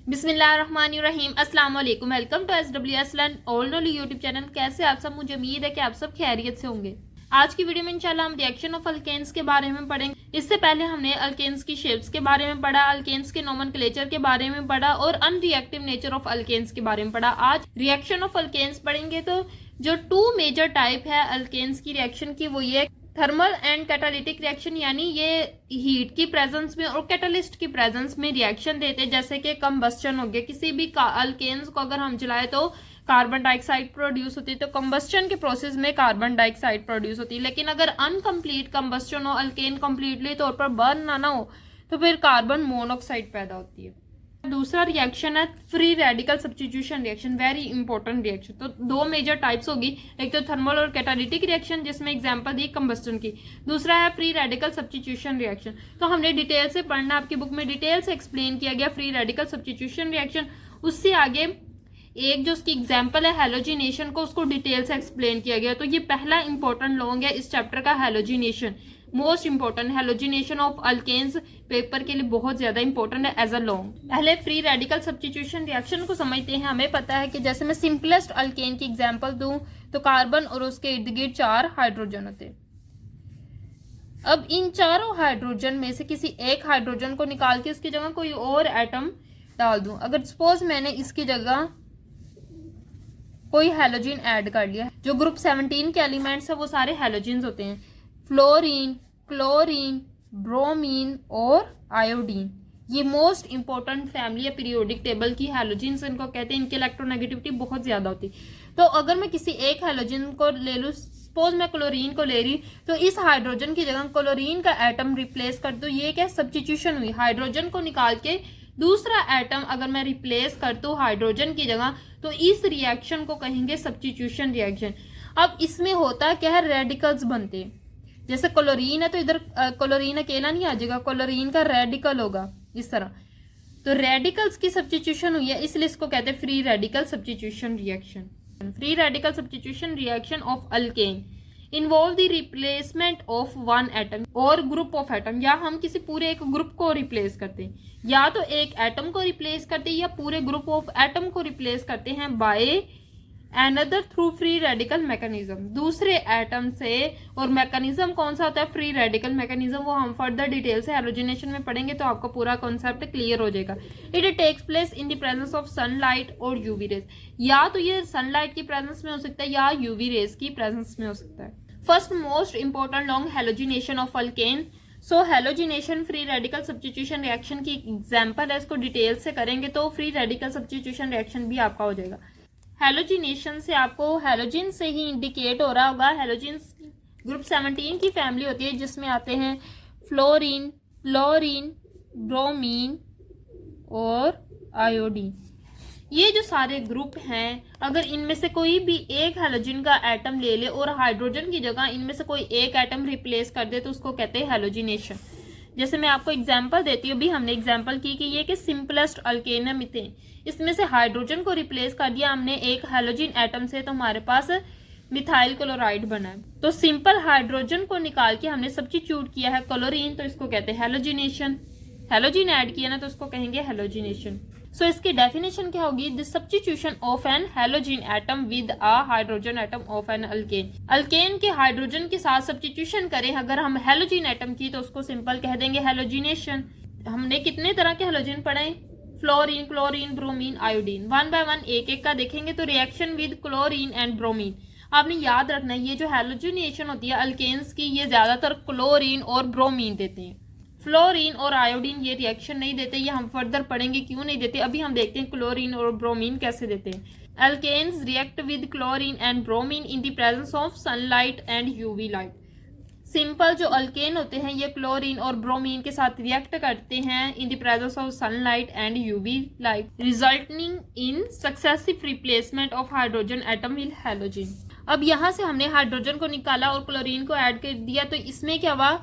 बिस्मिल्लाहिर्रहमानिर्रहीम अस्सलाम वालेकुम। Welcome to SWS learn all knowledge YouTube channel. कैसे आप सब? मुझे उम्मीद है कि आप सब खैरियत से होंगे। आज की वीडियो में इंशाल्लाह हम रिएक्शन ऑफ अल्केन्स के बारे में पढ़ेंगे। इससे पहले हमने अल्केन्स की शेप्स के बारे में पढ़ा, अल्केन्स के नोमेनक्लेचर के बारे में पढ़ा और अनरिएक्टिव नेचर ऑफ अल्केन्स के बारे में पढ़ा। आज रिएक्शन ऑफ अल्केन्स पढ़ेंगे। तो जो टू मेजर टाइप है अल्केन्स की रिएक्शन की, वो ये थर्मल एंड कैटालिटिक रिएक्शन, यानी ये हीट की प्रेजेंस में और कैटालिस्ट की प्रेजेंस में रिएक्शन देते हैं। जैसे कि कंबस्टन हो गया, किसी भी अल्केन्स को अगर हम जलाए तो कार्बन डाइऑक्साइड प्रोड्यूस होती है, तो कंबस्टन के प्रोसेस में कार्बन डाइऑक्साइड प्रोड्यूस होती है। लेकिन अगर अनकम्प्लीट कंबस्टन हो, अल्केन कंप्लीटली तौर पर बर्न ना हो, तो फिर कार्बन मोनोऑक्साइड पैदा होती है। दूसरा रिएक्शन है free radical substitution reaction, very important reaction. तो दो मेजर टाइप्स होगी, एक तो थर्मल और कैटालिटिक रिएक्शन जिसमें एग्जांपल दी कंबस्टन की, दूसरा है फ्री रेडिकल सब्स्टिट्यूशन रिएक्शन। तो हमने डिटेल से पढ़ना, आपकी बुक में डिटेल से एक्सप्लेन किया गया फ्री रेडिकल सब्स्टिट्यूशन रिएक्शन। उससे आगे एक जो उसकी एग्जाम्पल है हैलोजिनेशन को, उसको डिटेल से एक्सप्लेन किया गया। तो ये पहला इंपॉर्टेंट लॉन्ग है इस चैप्टर का, halogenation most important. Halogenation of alkanes paper के लिए बहुत ज्यादा इंपॉर्टेंट है एज अ लॉन्ग। पहले फ्री रेडिकल सब्स्टिट्यूशन रिएक्शन को समझते हैं। हमें पता है कि जैसे मैं सिंपलेस्ट अल्केन की एग्जांपल दूं तो कार्बन और उसके इर्द गिर्द 4 हाइड्रोजन होते हैं। अब इन चारों हाइड्रोजन में से किसी एक हाइड्रोजन को निकाल के उसकी जगह कोई और एटम डाल दूं। अगर सपोज मैंने इसकी जगह कोई हैलोजन ऐड कर लिया, जो ग्रुप 17 के एलिमेंट्स है वो सारे हैलोजन्स होते हैं, फ्लोरीन, क्लोरीन, ब्रोमीन और आयोडीन। ये मोस्ट इंपॉर्टेंट फैमिली है पीरियोडिक टेबल की, हैलोजन्स इनको कहते हैं। इनकी इलेक्ट्रोनेगेटिविटी बहुत ज्यादा होती है। तो अगर मैं किसी एक हैलोजन को ले लूं, सपोज मैं क्लोरीन को ले रही, तो इस हाइड्रोजन की जगह क्लोरीन का एटम रिप्लेस कर दूं। ये क्या सब्स्टिट्यूशन हुई, हाइड्रोजन को निकाल के दूसरा एटम अगर मैं रिप्लेस कर दूं हाइड्रोजन की जगह, तो इस रिएक्शन को कहेंगे सब्स्टिट्यूशन रिएक्शन। अब इसमें होता क्या है, रेडिकल्स बनते हैं। जैसे क्लोरीन है तो इधर क्लोरीन अकेला नहीं आ जाएगा, क्लोरीन का रेडिकल होगा इस तरह। तो रेडिकल्स की सब्स्टिट्यूशन हुई है, इसलिए इसको कहते हैं free radical substitution reaction. Free radical substitution reaction of alkane involve the replacement of one atom और ग्रुप ऑफ एटम, या हम किसी पूरे एक ग्रुप को रिप्लेस करते हैं, या तो एक एटम को रिप्लेस करते हैं या पूरे ग्रुप ऑफ एटम को रिप्लेस करते हैं by another through free radical mechanism, दूसरे एटम से। और मैकेनिज्म कौन सा होता है, फ्री रेडिकल मैकेनिज्म, वो हम फर्दर डिटेल से हैलोजिनेशन में पढ़ेंगे तो आपको पूरा कॉन्सेप्ट क्लियर हो जाएगा। It takes place in the presence of sunlight और यूवी रेज, या तो ये सनलाइट की प्रेजेंस में हो सकता है या यूवी रेज की प्रेजेंस में हो सकता है। First most important long halogenation of alkane. So halogenation free radical substitution reaction की एग्जांपल है, इसको डिटेल से करेंगे तो फ्री रेडिकल सब्स्टिट्यूशन रिएक्शन भी आपका हो जाएगा। हैलोजिनेशन से आपको हैलोजन से ही इंडिकेट हो रहा होगा। हैलोजन ग्रुप 17 की फैमिली होती है जिसमें आते हैं फ्लोरीन, क्लोरीन, ब्रोमीन और आयोडीन। ये जो सारे ग्रुप हैं, अगर इनमें से कोई भी एक हैलोजन का एटम ले ले और हाइड्रोजन की जगह इनमें से कोई एक एटम रिप्लेस कर दे तो उसको कहते हैं हैलोजिनेशन। जैसे मैं आपको एग्जांपल देती हूँ, भी हमने एग्जांपल की कि ये कि सिंपलेस्ट अल्केन है मीथेन, इसमें से हाइड्रोजन को रिप्लेस कर दिया हमने एक हैलोजन एटम से, तो हमारे पास मिथाइल क्लोराइड बना है। तो सिंपल हाइड्रोजन को निकाल के हमने सब्स्टिट्यूट किया है क्लोरीन, तो इसको कहते हैं हैलोजिनेशन। हैलोजन ऐड किया ना तो उसको कहेंगे हैलोजिनेशन। सो इसकी डेफिनेशन क्या होगी, the substitution of an halogen atom with a hydrogen atom of an alkane. Alkane के हाइड्रोजन के साथ सब्स्टिट्यूशन करें अगर हम हैलोजन एटम की, तो उसको सिंपल कह देंगे हैलोजिनेशन। हमने कितने तरह के हैलोजन पढ़े, fluorine, chlorine, bromine, iodine. One by one एक एक का देखेंगे। तो reaction with chlorine and bromine, आपने याद रखना है ये जो हैलोजिनेशन होती है अल्केन्स की, ये ज्यादातर क्लोरीन और ब्रोमीन देते हैं। फ्लोरीन और आयोडीन ये रिएक्शन नहीं देते, ये हम फर्दर पढ़ेंगे क्यों नहीं देते। अभी हम देखते हैं क्लोरीन और ब्रोमीन कैसे देते हैं। Alkanes react with chlorine and bromine in the presence of sunlight and UV light. Simple जो अल्केन होते हैं ये क्लोरीन और ब्रोमीन के साथ रिएक्ट करते हैं इन the presence of sunlight and UV light, resulting in successive replacement of hydrogen atom with halogen. अब यहाँ से हमने हाइड्रोजन को निकाला और क्लोरीन को ऐड कर दिया, तो इसमें क्या हुआ,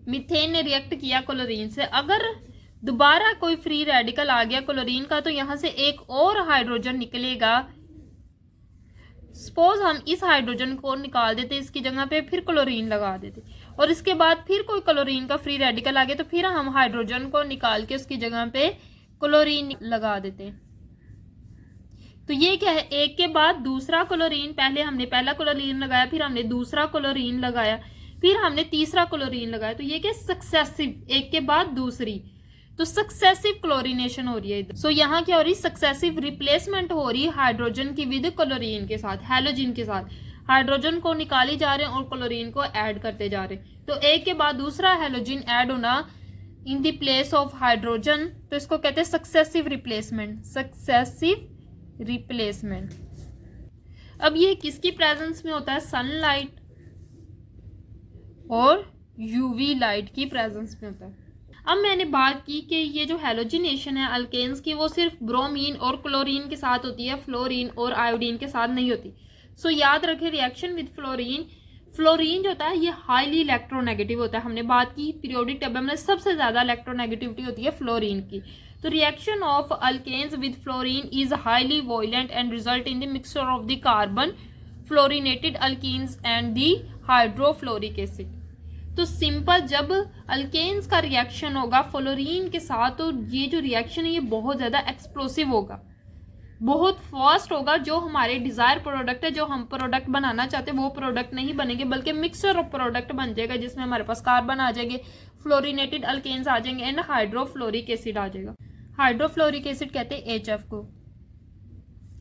मीथेन ने रिएक्ट किया क्लोरीन से। अगर दोबारा कोई फ्री रेडिकल आ गया क्लोरीन का, तो यहाँ से एक और हाइड्रोजन निकलेगा। सपोज हम इस हाइड्रोजन को निकाल देते, इसकी जगह पे फिर क्लोरीन लगा देते, और इसके बाद फिर कोई क्लोरीन का फ्री रेडिकल आ गया तो फिर हम हाइड्रोजन को निकाल के उसकी जगह पे क्लोरीन लगा देते हैं। तो ये क्या है, एक के बाद दूसरा क्लोरीन, पहले हमने पहला क्लोरीन लगाया, फिर हमने दूसरा क्लोरीन लगाया, फिर हमने तीसरा क्लोरीन लगाया। तो ये क्या, सक्सेसिव, एक के बाद दूसरी, तो सक्सेसिव क्लोरीनेशन हो रही है इधर। सो यहाँ क्या हो रही है, सक्सेसिव रिप्लेसमेंट हो रही है हाइड्रोजन की विद क्लोरीन के साथ, हैलोजन के साथ। हाइड्रोजन को निकाली जा रहे हैं और क्लोरीन को ऐड करते जा रहे हैं। तो एक के बाद दूसरा हैलोजन ऐड होना in the place of hydrogen, तो इसको कहते हैं सक्सेसिव रिप्लेसमेंट, सक्सेसिव रिप्लेसमेंट। अब ये किसकी प्रेजेंस में होता है, सनलाइट और यूवी लाइट की प्रेजेंस में होता है। अब मैंने बात की कि ये जो हैलोजिनेशन है अल्केन्स की, वो सिर्फ ब्रोमीन और क्लोरीन के साथ होती है, फ्लोरीन और आयोडीन के साथ नहीं होती। सो याद रखें, रिएक्शन विद फ्लोरीन, फ्लोरीन जो होता है ये हाईली इलेक्ट्रोनेगेटिव होता है। हमने बात की पीरियोडिक टेबल में सबसे ज्यादा इलेक्ट्रोनेगेटिविटी होती है फ्लोरीन की। तो reaction of alkanes with fluorine is highly violent and result in the mixture of the carbon fluorinated alkenes and the hydrofluoric acid. तो सिंपल, जब अल्केन्स का रिएक्शन होगा फ्लोरीन के साथ, तो ये जो रिएक्शन है ये बहुत ज्यादा एक्सप्लोसिव होगा, बहुत फास्ट होगा। जो हमारे डिजायर प्रोडक्ट है, जो हम प्रोडक्ट बनाना चाहते हैं, वो प्रोडक्ट नहीं बनेंगे, बल्कि मिक्सचर ऑफ प्रोडक्ट बन जाएगा, जिसमें हमारे पास कार्बन आ जाएंगे, फ्लोरिनेटेड अल्केन्स आ जाएंगे एंड हाइड्रोफ्लोरिक एसिड आ जाएगा। हाइड्रोफ्लोरिक एसिड कहते हैं HF को।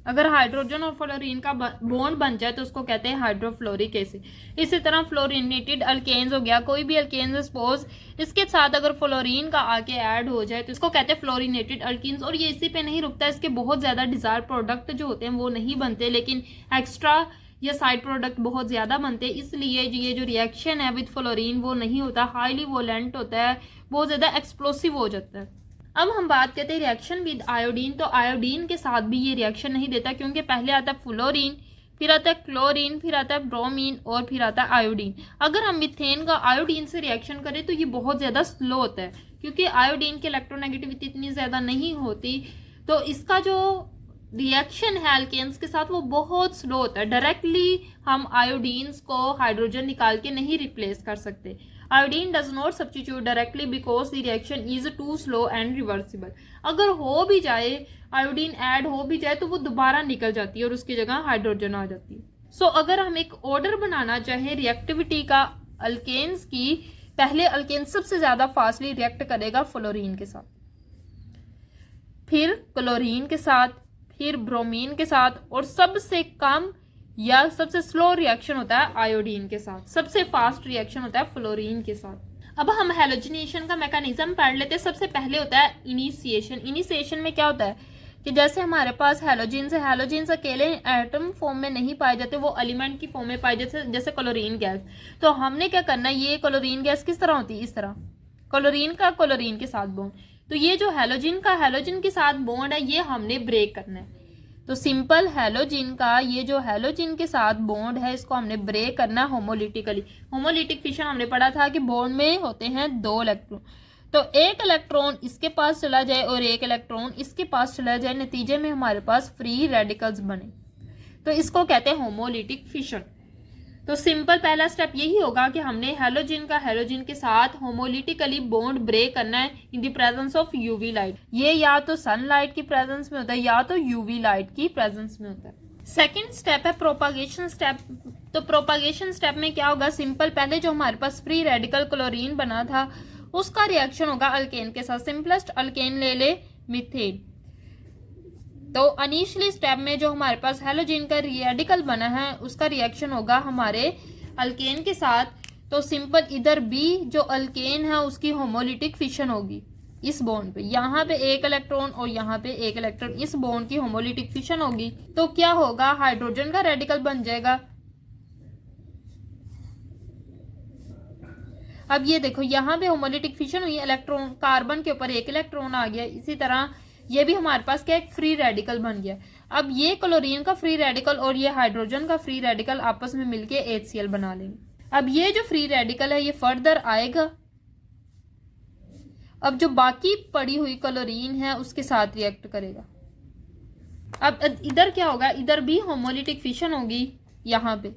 अगर हाइड्रोजन और फ्लोरीन का बॉन्ड बन जाए तो उसको कहते हैं हाइड्रोफ्लोरिक एसिड। इसी तरह फ्लोरिनेटेड अल्केन्स हो गया, कोई भी अल्केन्स सपोज इसके साथ अगर फ्लोरीन का आके ऐड हो जाए तो इसको कहते हैं फ्लोरिनेटेड अल्कीन्स। और ये इसी पे नहीं रुकता, इसके बहुत ज्यादा डिजायर प्रोडक्ट जो होते हैं वो नहीं बनते, लेकिन एक्स्ट्रा या साइड प्रोडक्ट बहुत ज्यादा बनते हैं। इसलिए ये जो रिएक्शन है विद फ्लोरीन वो नहीं होता, हाईली वोलेंट होता है, बहुत ज्यादा एक्सप्लोसिव हो जाता है। अब हम बात करते हैं रिएक्शन विद आयोडीन। तो आयोडीन के साथ भी ये रिएक्शन नहीं देता, क्योंकि पहले आता है फ्लोरीन, फिर आता है क्लोरीन, फिर आता है ब्रोमीन और फिर आता है आयोडीन। अगर हम मीथेन का आयोडीन से रिएक्शन करें तो ये बहुत ज़्यादा स्लो होता है, क्योंकि आयोडीन की इलेक्ट्रोनेगेटिविटी इतनी ज़्यादा नहीं होती। तो इसका जो रिएक्शन है अल्केन्स के साथ वो बहुत स्लो होता है। डायरेक्टली हम आयोडीन्स को हाइड्रोजन निकाल के नहीं रिप्लेस कर सकते। Iodine does not substitute directly because the reaction is too slow and reversible. अगर हो भी जाए, आयोडीन ऐड हो भी जाए, तो वो दोबारा निकल जाती है और उसकी जगह हाइड्रोजन आ जाती है। सो अगर हम एक ऑर्डर बनाना चाहें रिएक्टिविटी का अल्केन्स की, पहले अल्केन सबसे ज्यादा फास्टली रिएक्ट करेगा फ्लोरीन के साथ, फिर क्लोरीन के साथ, फिर ब्रोमीन के साथ, और सबसे कम या सबसे स्लो रिएक्शन होता है आयोडीन के साथ। सबसे फास्ट रिएक्शन होता है फ्लोरीन के साथ। अब हम हैलोजिनेशन का मैकेनिज्म पढ़ लेते हैं। सबसे पहले होता है इनिशिएशन। इनिशिएशन में क्या होता है कि जैसे हमारे पास हैलोजिन्स है, हैलोजिन्स अकेले एटम फॉर्म में नहीं पाए जाते, वो एलिमेंट की फॉर्म में पाए जाते, जैसे क्लोरीन गैस। तो हमने क्या करना है, ये क्लोरीन गैस किस तरह होती है, इस तरह, क्लोरीन का क्लोरीन के साथ बॉन्ड। तो ये जो हैलोजिन का हैलोजिन के साथ बॉन्ड है, ये हमने ब्रेक करना है। तो सिंपल हैलोजिन का ये जो हैलोजिन के साथ बॉन्ड है, इसको हमने ब्रेक करना होमोलिटिकली। होमोलिटिक फिशन हमने पढ़ा था कि बॉन्ड में होते हैं 2 इलेक्ट्रॉन। तो एक इलेक्ट्रॉन इसके पास चला जाए और एक इलेक्ट्रॉन इसके पास चला जाए, नतीजे में हमारे पास फ्री रेडिकल्स बने, तो इसको कहते हैं होमोलिटिक फिशन। तो सिंपल पहला स्टेप यही होगा कि हमने हैलोजिन का हैलोजिन के साथ होमोलिटिकली बॉन्ड ब्रेक करना है इन the presence of UV light. ये या तो सनलाइट की प्रेजेंस में होता है या तो यूवी लाइट की प्रेजेंस में होता है। सेकेंड स्टेप है प्रोपागेशन स्टेप। तो प्रोपागेशन स्टेप में क्या होगा, सिंपल पहले जो हमारे पास फ्री रेडिकल क्लोरीन बना था उसका रिएक्शन होगा अल्केन के साथ। सिंपलेस्ट अल्केन ले ले, मीथेन। तो इनिशियली स्टेप में जो हमारे पास हैलोजिन का रेडिकल बना है उसका रिएक्शन होगा हमारे अल्केन के साथ। तो सिंपल इधर भी जो अल्केन है उसकी होमोलिटिक फिशन होगी इस बॉन्ड पे, यहाँ पे एक इलेक्ट्रॉन और यहाँ पे एक इलेक्ट्रॉन, इस बॉन्ड की होमोलिटिक फिशन होगी। तो क्या होगा, हाइड्रोजन का रेडिकल बन जाएगा। अब ये देखो यहाँ पे होमोलिटिक फिशन हुई, इलेक्ट्रॉन कार्बन के ऊपर एक इलेक्ट्रॉन आ गया। इसी तरह ये भी हमारे पास क्या, एक फ्री रेडिकल बन गया। अब ये क्लोरीन का फ्री रेडिकल और ये हाइड्रोजन का फ्री रेडिकल आपस में मिलके HCl बना लेंगे। अब ये जो फ्री रेडिकल है ये फर्दर आएगा, अब जो बाकी पड़ी हुई क्लोरीन है उसके साथ रिएक्ट करेगा। अब इधर क्या होगा, इधर भी होमोलिटिक फिशन होगी, यहाँ पे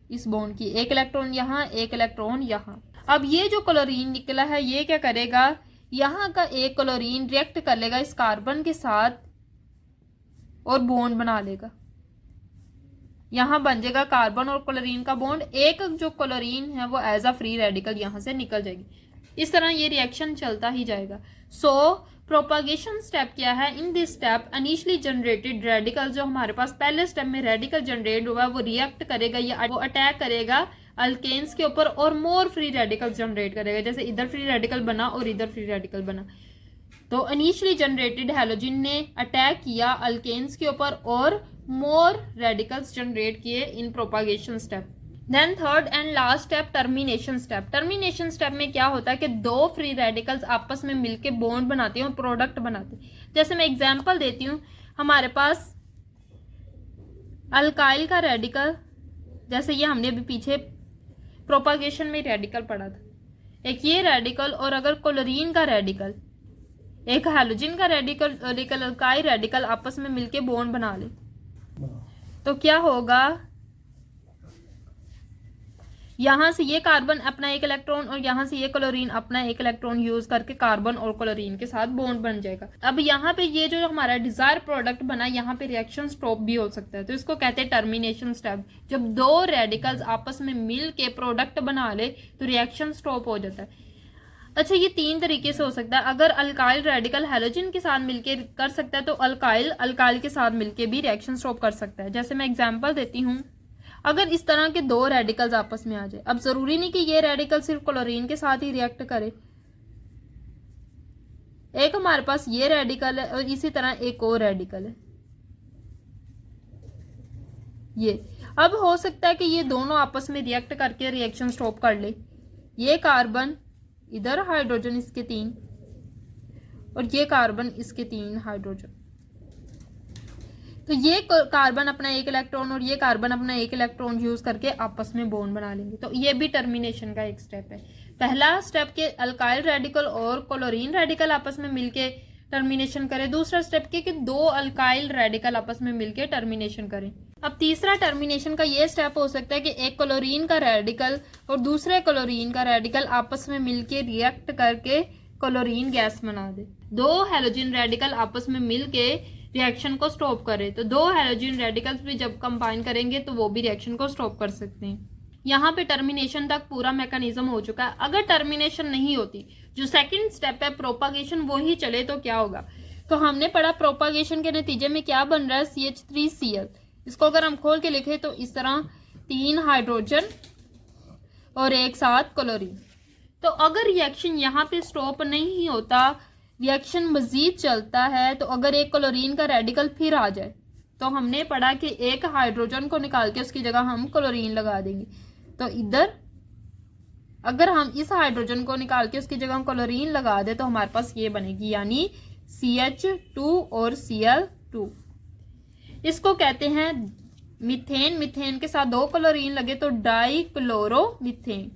इस बॉन्ड की एक इलेक्ट्रॉन यहाँ, एक इलेक्ट्रॉन यहाँ। अब ये जो क्लोरीन निकला है ये क्या करेगा, यहाँ का एक क्लोरीन रिएक्ट कर लेगा इस कार्बन के साथ और बॉन्ड बना लेगा। यहाँ बन जाएगा कार्बन और क्लोरीन का बॉन्ड। एक जो क्लोरीन है वो एज अ फ्री रेडिकल यहाँ से निकल जाएगी। इस तरह ये रिएक्शन चलता ही जाएगा। सो प्रोपागेशन स्टेप क्या है? In this step initially generated radical, जो हमारे पास पहले स्टेप में रेडिकल जनरेट हुआ वो रिएक्ट करेगा या वो अटैक करेगा अल्केन्स के ऊपर और मोर फ्री रेडिकल जनरेट करेगा। जैसे इधर फ्री रेडिकल बना और इधर फ्री रेडिकल बना, तो इनिशियली जनरेटेड हैलोजन ने अटैक किया अल्केन्स के ऊपर और मोर रेडिकल्स जनरेट किए in propagation step. Then third and last step, termination step. Termination step में क्या होता है कि दो फ्री रेडिकल्स आपस में मिलके बॉन्ड बनाते हैं और प्रोडक्ट बनाते हैं। जैसे मैं एग्जांपल देती हूँ, हमारे पास अल्काइल का रेडिकल, जैसे ये हमने अभी पीछे प्रोपागेशन में रेडिकल पढ़ा था, एक ये रेडिकल और अगर क्लोरीन का रेडिकल, एक हैलोजन का रेडिकल अल्काइल रेडिकल आपस में मिलके बॉन्ड बना ले तो क्या होगा? यहां से ये कार्बन अपना एक इलेक्ट्रॉन और यहां से ये क्लोरीन अपना एक इलेक्ट्रॉन यूज करके कार्बन और क्लोरीन के साथ बॉन्ड बन जाएगा। अब यहाँ पे ये जो हमारा डिजायर प्रोडक्ट बना, यहाँ पे रिएक्शन स्टॉप भी हो सकता है, तो इसको कहते हैं टर्मिनेशन स्टेप। जब दो रेडिकल्स आपस में मिल के प्रोडक्ट बना ले तो रिएक्शन स्टॉप हो जाता है। अच्छा, ये तीन तरीके से हो सकता है। अगर अल्काइल रेडिकल हैलोजन के साथ मिलके कर सकता है तो अल्काइल के साथ मिलके भी रिएक्शन स्टॉप कर सकता है। जैसे मैं एग्जांपल देती हूँ, अगर इस तरह के दो रेडिकल्स आपस में आ जाए, अब जरूरी नहीं कि ये रेडिकल सिर्फ क्लोरीन के साथ ही रिएक्ट करे, एक हमारे पास ये रेडिकल है और इसी तरह एक और रेडिकल है ये। अब हो सकता है कि ये दोनों आपस में रिएक्ट करके रिएक्शन स्टॉप कर ले। ये कार्बन इधर हाइड्रोजन इसके 3 और ये कार्बन इसके 3 हाइड्रोजन, तो ये कार्बन अपना एक इलेक्ट्रॉन और ये कार्बन अपना एक इलेक्ट्रॉन यूज करके आपस में बॉन्ड बना लेंगे। तो ये भी टर्मिनेशन का एक स्टेप है। पहला स्टेप के अल्काइल रेडिकल और क्लोरीन रेडिकल आपस में मिलके टर्मिनेशन करें। दूसरा स्टेप के कि दो अल्काइल रेडिकल आपस में मिलके टर्मिनेशन करें। अब तीसरा टर्मिनेशन का ये स्टेप हो सकता है कि एक क्लोरीन का रेडिकल और दूसरे क्लोरीन का रेडिकल आपस में मिलके रिएक्ट करके क्लोरीन गैस बना दे। दो हैलोजन रेडिकल आपस में मिलके रिएक्शन को स्टॉप करे, तो दो हैलोजन रेडिकल्स भी जब कंबाइन करेंगे तो वो भी रिएक्शन को स्टॉप कर सकते हैं। यहाँ पे टर्मिनेशन तक पूरा मैकेनिज्म हो चुका है। अगर टर्मिनेशन नहीं होती, जो सेकंड स्टेप है प्रोपागेशन, वो ही चले तो क्या होगा? तो हमने पढ़ा प्रोपागेशन के नतीजे में क्या बन रहा है, CH3Cl। इसको अगर हम खोल के लिखे तो इस तरह 3 हाइड्रोजन और एक साथ क्लोरीन। तो अगर रिएक्शन यहाँ पे स्टॉप नहीं होता, रिएक्शन मजीद चलता है, तो अगर एक क्लोरीन का रेडिकल फिर आ जाए तो हमने पढ़ा कि एक हाइड्रोजन को निकाल के उसकी जगह हम क्लोरीन लगा देंगे। तो इधर अगर हम इस हाइड्रोजन को निकाल के उसकी जगह क्लोरीन लगा दे तो हमारे पास ये बनेगी, यानी CH2 और Cl2। इसको कहते हैं मीथेन। मीथेन के साथ दो क्लोरीन लगे तो डाई क्लोरोमीथेन।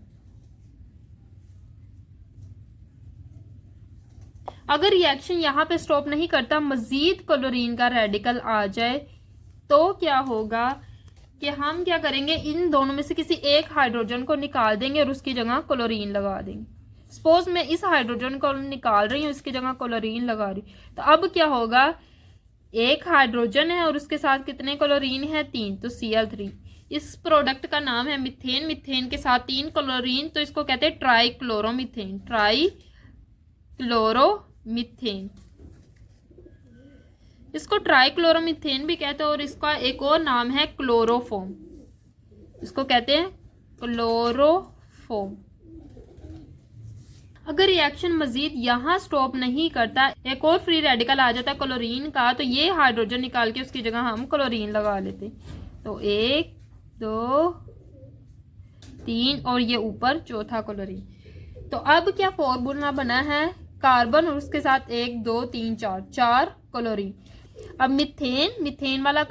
अगर रिएक्शन यहाँ पे स्टॉप नहीं करता, मजीद क्लोरीन का रेडिकल आ जाए तो क्या होगा कि हम क्या करेंगे, इन दोनों में से किसी एक हाइड्रोजन को निकाल देंगे और उसकी जगह क्लोरीन लगा देंगे। सपोज मैं इस हाइड्रोजन को निकाल रही हूँ, इसकी जगह क्लोरीन लगा रही, तो अब क्या होगा, एक हाइड्रोजन है और उसके साथ कितने क्लोरीन है, 3, तो Cl3। इस प्रोडक्ट का नाम है मीथेन। मीथेन के साथ 3 क्लोरीन, तो इसको कहते हैं ट्राइक्लोरोमीथेन। ट्राइक्लोरोमीथेन, इसको ट्राइक्लोरोमीथेन भी कहते हैं और इसका एक और नाम है क्लोरोफॉर्म। इसको कहते हैं क्लोरोफॉर्म। अगर रिएक्शन मजीद यहाँ स्टॉप नहीं करता, एक और फ्री रेडिकल आ जाता क्लोरीन का, तो ये हाइड्रोजन निकाल के उसकी जगह हम क्लोरीन लगा लेते। तो 1 2 3 और ये ऊपर चौथा क्लोरीन। तो अब क्या फॉर्मूला बना है, कार्बन और उसके साथ 1 2 3 4 क्लोरीन। अब मीथेन वाला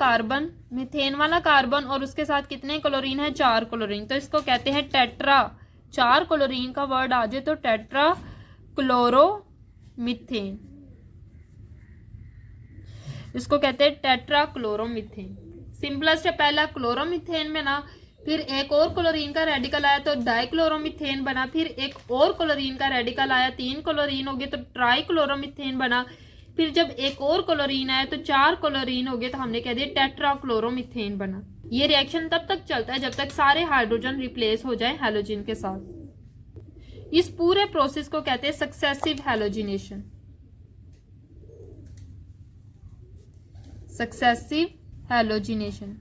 कार्बन और उसके साथ कितने क्लोरीन है, 4 क्लोरीन। तो इसको कहते हैं टेट्रा। 4 क्लोरीन का वर्ड आ जाए तो टेट्रा क्लोरोमीथेन, इसको कहते हैं टेट्रा क्लोरोमीथेन। सिंपलेस्ट है, पहला क्लोरोमीथेन में ना फिर एक और क्लोरीन का रेडिकल आया तो डाइक्लोरोमीथेन बना, फिर एक और क्लोरीन का रेडिकल आया, 3 क्लोरीन हो गए तो ट्राइक्लोरोमीथेन बना, फिर जब एक और क्लोरीन आया तो 4 क्लोरीन हो गए तो हमने कह दिया टेट्राक्लोरोमीथेन बना। ये रिएक्शन तब तक चलता है जब तक सारे हाइड्रोजन रिप्लेस हो जाए हैलोजन के साथ। इस पूरे प्रोसेस को कहते हैं सक्सेसिव हैलोजिनेशन। सक्सेसिव हैलोजिनेशन,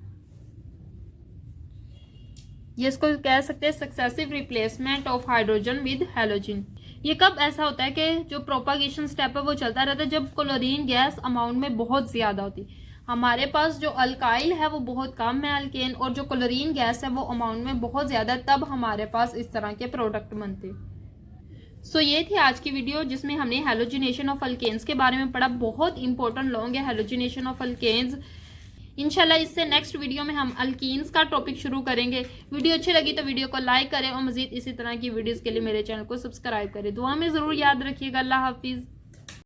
ये इसको कह सकते हैं successive replacement of hydrogen with halogen. ये कब ऐसा होता है कि जो प्रोपागेशन स्टेप है वो चलता रहता है जब क्लोरीन गैस अमाउंट में बहुत ज्यादा होती है। हमारे पास जो अल्काइल है वो बहुत कम है अल्केन, और जो क्लोरीन गैस है वो अमाउंट में बहुत ज्यादा है, तब हमारे पास इस तरह के प्रोडक्ट बनते। सो ये थी आज की वीडियो जिसमें हमने हैलोजिनेशन ऑफ अल्केन्स के बारे में पढ़ा। बहुत इंपॉर्टेंट लॉन्ग है हैलोजिनेशन ऑफ अल्केन्स। इंशाल्लाह इससे नेक्स्ट वीडियो में हम अल्कीन्स का टॉपिक शुरू करेंगे। वीडियो अच्छी लगी तो वीडियो को लाइक करें और मजीद इसी तरह की वीडियोस के लिए मेरे चैनल को सब्सक्राइब करें। दुआ में ज़रूर याद रखिएगा। अल्लाह हाफिज़।